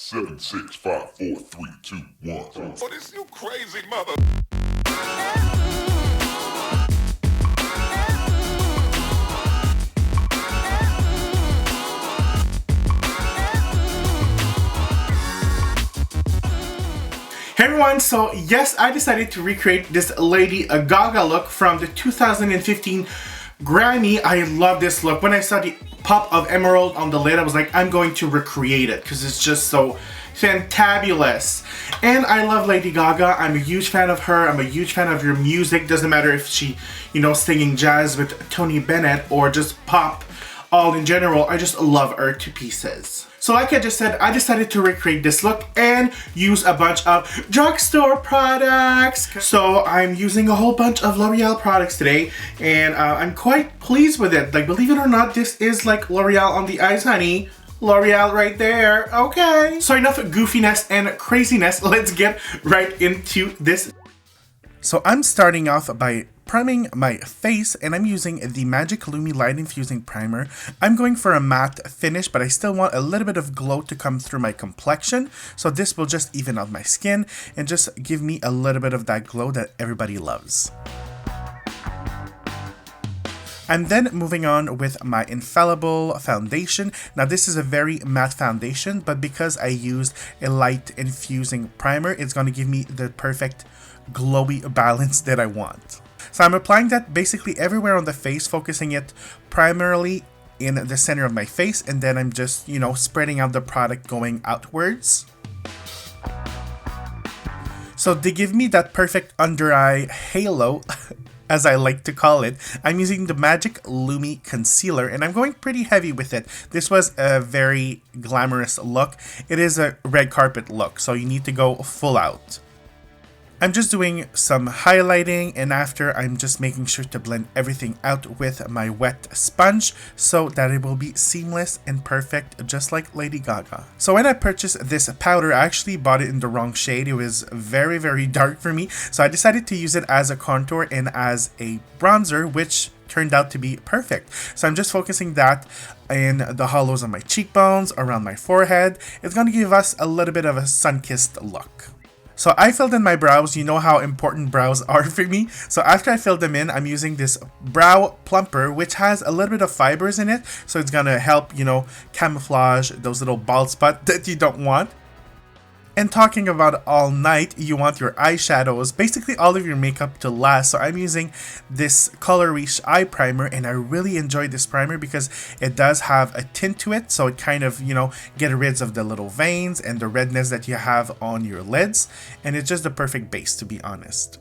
7, 6, 5, 4, 3, 2, 1. Oh, this you crazy mother. Hey everyone, so yes, I decided to recreate this Lady Gaga look from the 2015 Grammy. I love this look. When I saw the pop of emerald on the lid, I was like, I'm going to recreate it because it's just so fantabulous. And I love Lady Gaga. I'm a huge fan of her. I'm a huge fan of her music. Doesn't matter if she, singing jazz with Tony Bennett or just pop all in general. I just love her to pieces. So like I just said, I decided to recreate this look and use a bunch of drugstore products. So I'm using a whole bunch of L'Oreal products today, and I'm quite pleased with it. Like, believe it or not, this is like L'Oreal on the eyes, honey. L'Oreal right there, okay. So enough goofiness and craziness, let's get right into this. So I'm starting off by priming my face, and I'm using the Magic Lumi Light Infusing Primer. I'm going for a matte finish, but I still want a little bit of glow to come through my complexion. So this will just even out my skin and just give me a little bit of that glow that everybody loves. I'm then moving on with my Infallible foundation. Now this is a very matte foundation, but because I used a light infusing primer, it's going to give me the perfect glowy balance that I want. So I'm applying that basically everywhere on the face, focusing it primarily in the center of my face, and then I'm just, spreading out the product going outwards. So to give me that perfect under eye halo, as I like to call it, I'm using the Magic Lumi Concealer, and I'm going pretty heavy with it. This was a very glamorous look. It is a red carpet look, so you need to go full out. I'm just doing some highlighting, and after I'm just making sure to blend everything out with my wet sponge so that it will be seamless and perfect, just like Lady Gaga. So when I purchased this powder, I actually bought it in the wrong shade. It was very, very dark for me, so I decided to use it as a contour and as a bronzer, which turned out to be perfect. So I'm just focusing that in the hollows of my cheekbones, around my forehead. It's going to give us a little bit of a sun-kissed look. So I filled in my brows. You know how important brows are for me. So after I filled them in, I'm using this brow plumper, which has a little bit of fibers in it. So it's gonna help, camouflage those little bald spots that you don't want. And talking about all night, you want your eyeshadows, basically all of your makeup to last. So I'm using this Color Reach eye primer, and I really enjoy this primer because it does have a tint to it. So it kind of, get rid of the little veins and the redness that you have on your lids. And it's just the perfect base, to be honest.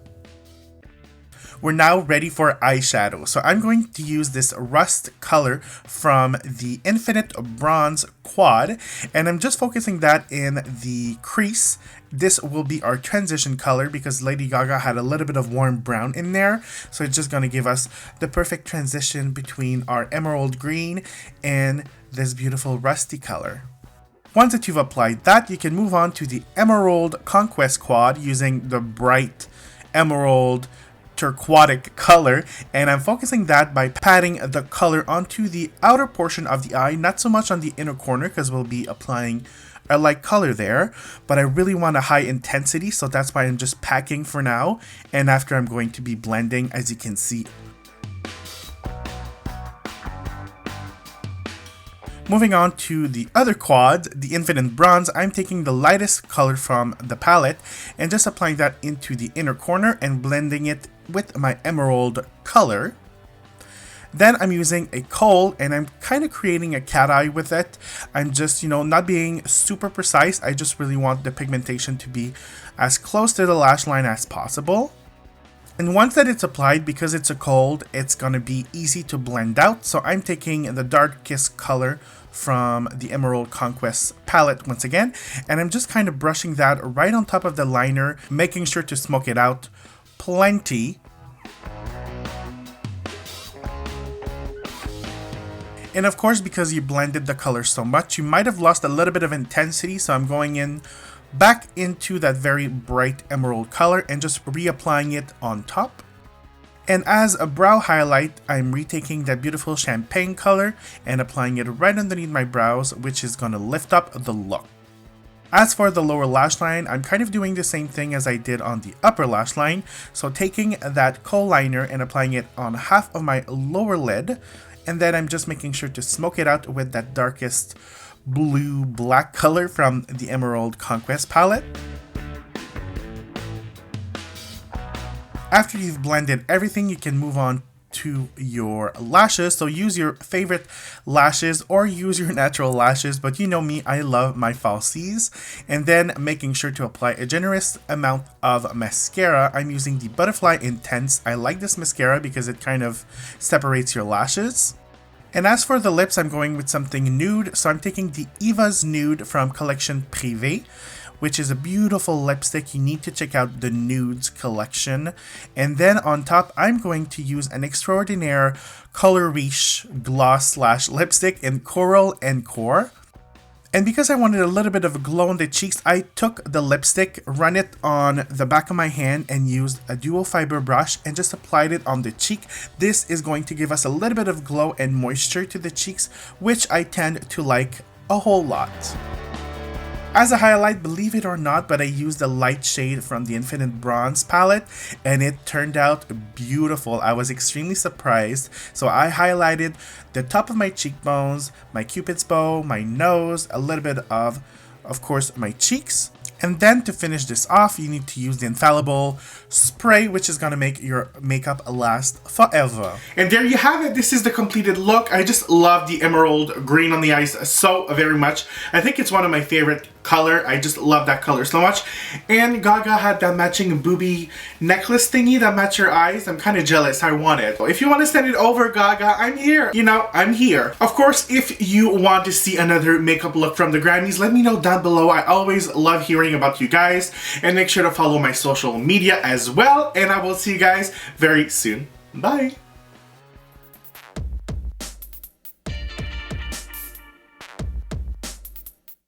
We're now ready for eyeshadow. So I'm going to use this rust color from the Infinite Bronze Quad, and I'm just focusing that in the crease. This will be our transition color because Lady Gaga had a little bit of warm brown in there. So it's just going to give us the perfect transition between our emerald green and this beautiful rusty color. Once that you've applied that, you can move on to the Emerald Conquest Quad using the bright emerald turquoidic color, and I'm focusing that by patting the color onto the outer portion of the eye, not so much on the inner corner because we'll be applying a light color there, but I really want a high intensity, so that's why I'm just packing for now, and after I'm going to be blending, as you can see. Moving on to the other quad, the Infinite Bronze, I'm taking the lightest color from the palette and just applying that into the inner corner and blending it with my emerald color. Then I'm using a kohl, and I'm kind of creating a cat eye with it. I'm just, not being super precise. I just really want the pigmentation to be as close to the lash line as possible. And once that it's applied, because it's a kohl, it's going to be easy to blend out. So I'm taking the darkest color from the Emerald Conquest palette once again, and I'm just kind of brushing that right on top of the liner, making sure to smoke it out plenty. And of course, because you blended the color so much, you might have lost a little bit of intensity, so I'm going in back into that very bright emerald color and just reapplying it on top. And as a brow highlight, I'm retaking that beautiful champagne color and applying it right underneath my brows, which is going to lift up the look. As for the lower lash line, I'm kind of doing the same thing as I did on the upper lash line. So taking that kohl liner and applying it on half of my lower lid, and then I'm just making sure to smoke it out with that darkest blue black color from the Emerald Conquest palette. After you've blended everything, you can move on to your lashes. So use your favorite lashes or use your natural lashes, but you know me, I love my falsies. And then making sure to apply a generous amount of mascara. I'm using the Butterfly Intense. I like this mascara because it kind of separates your lashes. And as for the lips, I'm going with something nude. So I'm taking the Eva's Nude from Collection Privé, which is a beautiful lipstick. You need to check out the Nudes collection. And then on top, I'm going to use an Extraordinaire Color Riche gloss / lipstick in Coral and Core. And because I wanted a little bit of a glow on the cheeks, I took the lipstick, run it on the back of my hand, and used a dual fiber brush and just applied it on the cheek. This is going to give us a little bit of glow and moisture to the cheeks, which I tend to like a whole lot. As a highlight, believe it or not, but I used a light shade from the Infinite Bronze palette and it turned out beautiful. I was extremely surprised. So I highlighted the top of my cheekbones, my cupid's bow, my nose, a little bit of course, my cheeks. And then to finish this off, you need to use the infallible spray, which is going to make your makeup last forever. And there you have it. This is the completed look. I just love the emerald green on the eyes so very much. I think it's one of my favorite color. I just love that color so much. And Gaga had that matching booby necklace thingy that matched her eyes. I'm kind of jealous. I want it. If you want to send it over, Gaga, I'm here. You know, I'm here. Of course, if you want to see another makeup look from the Grammys, let me know down below. I always love hearing about you guys. And make sure to follow my social media as well. And I will see you guys very soon. Bye.